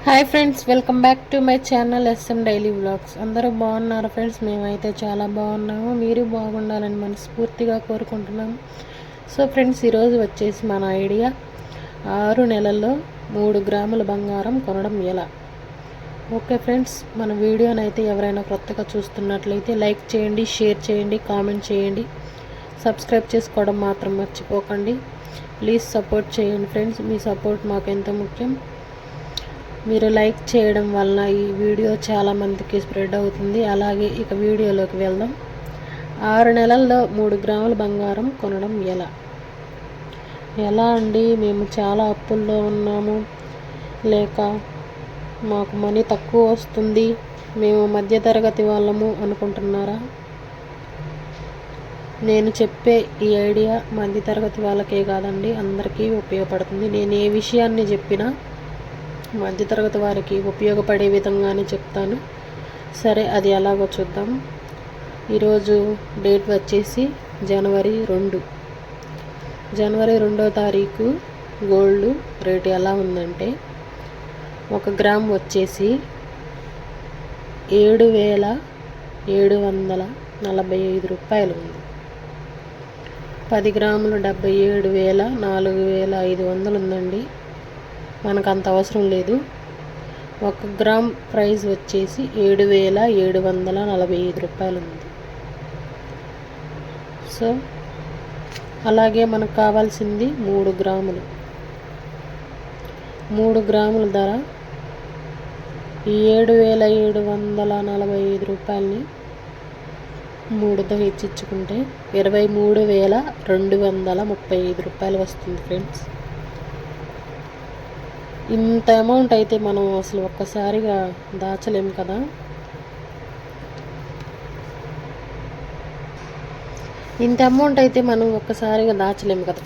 Hi friends, welcome back to my channel S M daily vlogs. అందరూ బాగున్నారు friends. మేమైతే చాలా బాగున్నాము. మీరు బాగుండాలని మనస్ఫూర్తిగా కోరుకుంటున్నాము. సో ఫ్రెండ్స్, ఈరోజు వచ్చేసి మన ఐడియా 6 నెలల్లో 3 గ్రాముల బంగారం కొనడం ఎలా. ఓకే ఫ్రెండ్స్, మన వీడియోని అయితే ఎవరైనా కొత్తగా చూస్తున్నట్లయితే లైక్ చేయండి, షేర్ చేయండి, కామెంట్ చేయండి, సబ్స్క్రైబ్ చేసుకోవడం మాత్రం మర్చిపోకండి. ప్లీజ్ సపోర్ట్ చేయండి ఫ్రెండ్స్. మీ సపోర్ట్ మాకు ఎంతో ముఖ్యం. మీరు లైక్ చేయడం వలన ఈ వీడియో చాలామందికి స్ప్రెడ్ అవుతుంది. అలాగే ఇక వీడియోలోకి వెళ్దాం. 6 నెలల్లో 3 గ్రాముల బంగారం కొనడం ఎలా అండి? మేము చాలా అప్పుల్లో ఉన్నాము, లేక మాకు మనీ తక్కువ వస్తుంది, మేము మధ్యతరగతి వాళ్ళము అనుకుంటున్నారా? నేను చెప్పే ఈ ఐడియా మధ్యతరగతి వాళ్ళకే కాదండి, అందరికీ ఉపయోగపడుతుంది. నేను ఏ విషయాన్ని చెప్పినా మధ్యతరగతి వారికి ఉపయోగపడే విధంగానే చెప్తాను. సరే, అది ఎలాగో చూద్దాం. ఈరోజు డేట్ వచ్చేసి జనవరి 2వ తారీఖు. గోల్డ్ రేటు ఎలా ఉందంటే 1 గ్రామ్ వచ్చేసి 7,745 రూపాయలు ఉంది. 10 గ్రాములు 77,000 ఉందండి. మనకు అంత అవసరం లేదు. 1 గ్రామ్ ప్రైస్ వచ్చేసి 7,745 రూపాయలు ఉంది. సో అలాగే మనకు కావాల్సింది 3 గ్రాములు. 3 గ్రాముల ధర ఈ 7,745 రూపాయలని 3తో హెచ్చించుకుంటే 23,235 రూపాయలు వస్తుంది ఫ్రెండ్స్. ఇంత అమౌంట్ అయితే మనం అసలు ఒక్కసారిగా దాచలేము కదా.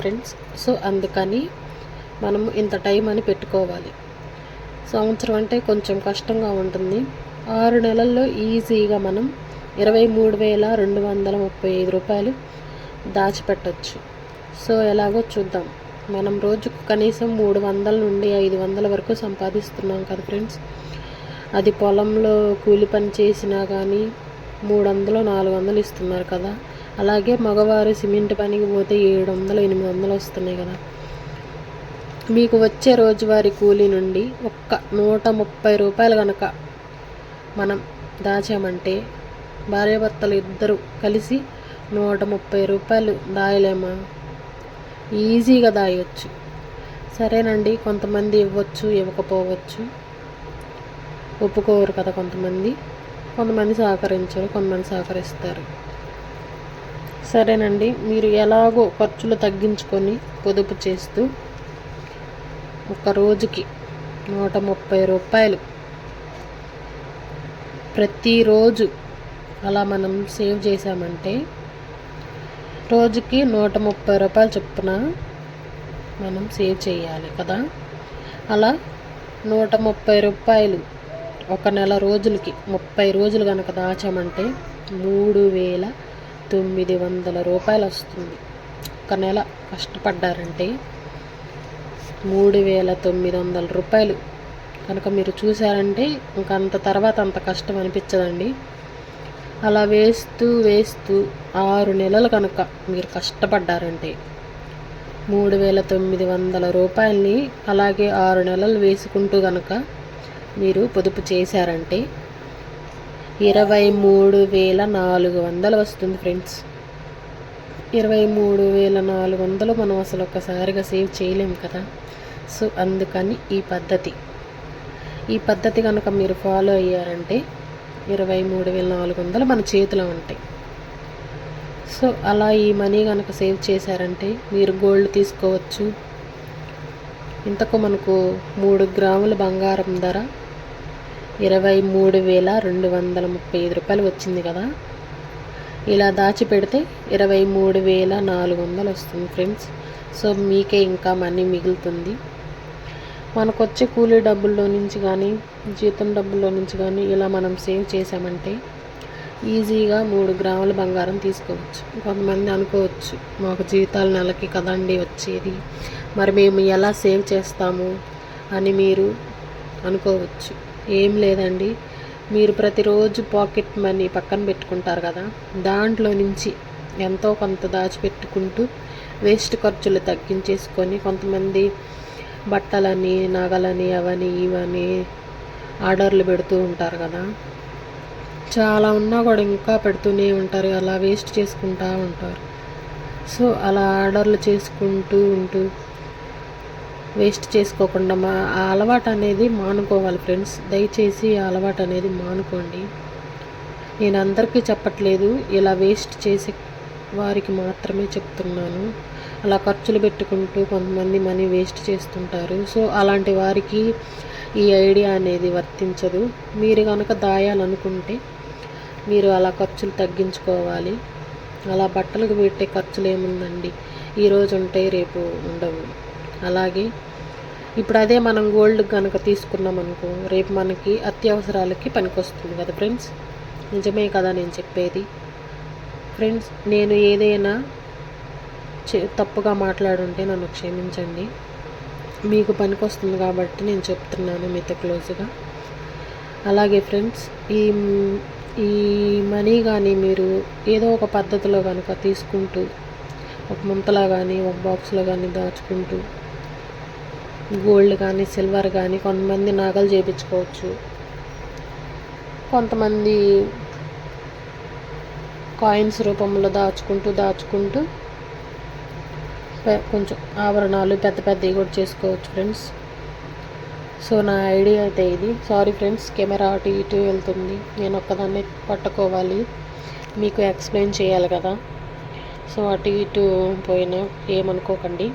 ఫ్రెండ్స్. సో అందుకని మనం ఇంత టైం అని పెట్టుకోవాలి. సంవత్సరం అంటే కొంచెం కష్టంగా ఉంటుంది. 6 నెలల్లో ఈజీగా మనం 23,235 రూపాయలు దాచిపెట్టచ్చు. సో ఎలాగో చూద్దాం. మనం రోజుకు కనీసం 300 నుండి 500 వరకు సంపాదిస్తున్నాం కదా ఫ్రెండ్స్. అది పొలంలో కూలి పని చేసినా కానీ 300-400 ఇస్తున్నారు కదా. అలాగే మగవారు సిమెంట్ పనికి పోతే 700-800 వస్తున్నాయి కదా. మీకు వచ్చే రోజువారీ కూలీ నుండి ఒక్క 130 రూపాయలు కనుక మనం దాచామంటే భార్యాభర్తలు ఇద్దరు కలిసి 130 రూపాయలు దాయలేమా? ఈజీగా దాయవచ్చు. సరేనండి, కొంతమంది ఇవ్వచ్చు, ఇవ్వకపోవచ్చు, ఒప్పుకోరు కదా. కొంతమంది సహకరించరు, కొంతమంది సహకరిస్తారు. సరేనండి, మీరు ఎలాగో ఖర్చులు తగ్గించుకొని పొదుపు చేస్తూ ఒక రోజుకి 130 రూపాయలు ప్రతిరోజు అలా మనం సేవ్ చేసామంటే రోజుకి 130 రూపాయలు చొప్పున మనం సేవ్ చేయాలి కదా. అలా 130 రూపాయలు ఒక నెల రోజులకి 30 రోజులు కనుక దాచామంటే 3,900 రూపాయలు వస్తుంది. ఒక నెల కష్టపడ్డారంటే 3,900 రూపాయలు కనుక మీరు చూసారంటే ఇంక అంత తర్వాత అంత కష్టం అనిపించదండి. అలా వేస్తూ 6 నెలలు కనుక మీరు కష్టపడ్డారంటే 3,900 రూపాయలని అలాగే 6 నెలలు వేసుకుంటూ కనుక మీరు పొదుపు చేశారంటే 23,400 వస్తుంది ఫ్రెండ్స్. 23,400 మనం అసలు ఒక్కసారిగా సేవ్ చేయలేము కదా. సో అందుకని ఈ పద్ధతి కనుక మీరు ఫాలో అయ్యారంటే 23,400 మన చేతిలో ఉంటాయి. సో అలా ఈ మనీ కనుక సేవ్ చేశారంటే మీరు గోల్డ్ తీసుకోవచ్చు. ఇంతకు మనకు 3 గ్రాముల బంగారం ధర 23,235 రూపాయలు వచ్చింది కదా. ఇలా దాచిపెడితే 23,400 వస్తుంది ఫ్రెండ్స్. సో మీకే ఇంకా మనీ మిగులుతుంది. మనకు వచ్చే కూలీ డబ్బుల్లో నుంచి కానీ జీతం డబ్బుల్లో నుంచి కానీ ఇలా మనం సేవ్ చేసామంటే ఈజీగా 3 గ్రాముల బంగారం తీసుకోవచ్చు. కొంతమంది అనుకోవచ్చు, మాకు జీతాలు నెలకి కదండి వచ్చేది, మరి మేము ఎలా సేవ్ చేస్తాము అని మీరు అనుకోవచ్చు. ఏం లేదండి, మీరు ప్రతిరోజు పాకెట్ మనీ పక్కన పెట్టుకుంటారు కదా, దాంట్లో నుంచి ఎంతో కొంత దాచిపెట్టుకుంటూ వేస్ట్ ఖర్చులు తగ్గించేసుకొని, కొంతమంది బట్టలని, నగలని, అవని ఇవని ఆర్డర్లు పెడుతూ ఉంటారు కదా, చాలా ఉన్నా కూడా ఇంకా పెడుతూనే ఉంటారు, అలా వేస్ట్ చేసుకుంటూ ఉంటారు. సో అలా ఆర్డర్లు చేసుకుంటూ ఉంటూ వేస్ట్ చేసుకోకుండా ఆ అలవాటు అనేది మానుకోవాలి ఫ్రెండ్స్. దయచేసి ఆ అలవాటు అనేది మానుకోండి. నేను అందరికీ చెప్పట్లేదు, ఇలా వేస్ట్ చేసే వారికి మాత్రమే చెప్తున్నాను. అలా ఖర్చులు పెట్టుకుంటూ కొంతమంది మనీ వేస్ట్ చేస్తుంటారు. సో అలాంటి వారికి ఈ ఐడియా అనేది వర్తించదు. మీరు కనుక దాయాలనుకుంటే మీరు అలా ఖర్చులు తగ్గించుకోవాలి. అలా బట్టలకు పెట్టే ఖర్చులు ఏముందండి, ఈరోజు ఉంటాయి రేపు ఉండవు. అలాగే ఇప్పుడు అదే మనం గోల్డ్ కనుక తీసుకున్నాం అనుకో, రేపు మనకి అత్యవసరాలకి పనికొస్తుంది కదా ఫ్రెండ్స్. నిజమే కదా నేను చెప్పేది. ఫ్రెండ్స్, నేను ఏదైనా తప్పుగా మాట్లాడుంటే నన్ను క్షమించండి. మీకు పనికొస్తుంది కాబట్టి నేను చెప్తున్నాను మీతో క్లోజ్గా. అలాగే ఫ్రెండ్స్, ఈ మనీ కానీ మీరు ఏదో ఒక పద్ధతిలో కనుక తీసుకుంటూ, ఒక ముంతలా కానీ ఒక బాక్స్లో కానీ దాచుకుంటూ, గోల్డ్ కానీ సిల్వర్ కానీ, కొంతమంది నగలు చేయించుకోవచ్చు, కొంతమంది కాయిన్స్ రూపంలో దాచుకుంటూ కొంచెం ఆభరణాలు పెద్ద పెద్దవి కూడా చేసుకోవచ్చు ఫ్రెండ్స్. సో నా ఐడియా అయితే ఇది. సారీ ఫ్రెండ్స్, కెమెరా అటు ఇటు వెళ్తుంది, నేను ఒక్కదాన్ని పట్టుకోవాలి, మీకు ఎక్స్ప్లెయిన్ చేయాలి కదా. సో అటు ఇటు పోయినా ఏమనుకోకండి.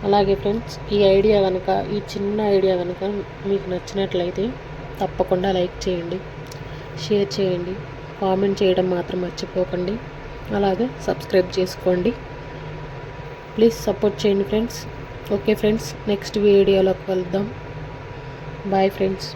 అలాగే ఫ్రెండ్స్, ఈ చిన్న ఐడియా కనుక మీకు నచ్చినట్లయితే తప్పకుండా లైక్ చేయండి, షేర్ చేయండి, కామెంట్ చేయడం మాత్రం మర్చిపోకండి. అలాగే సబ్స్క్రైబ్ చేసుకోండి. ప్లీజ్ సపోర్ట్ చేయండి ఫ్రెండ్స్. ఓకే ఫ్రెండ్స్, నెక్స్ట్ వీడియోలోకి వెళ్దాం. Bye friends.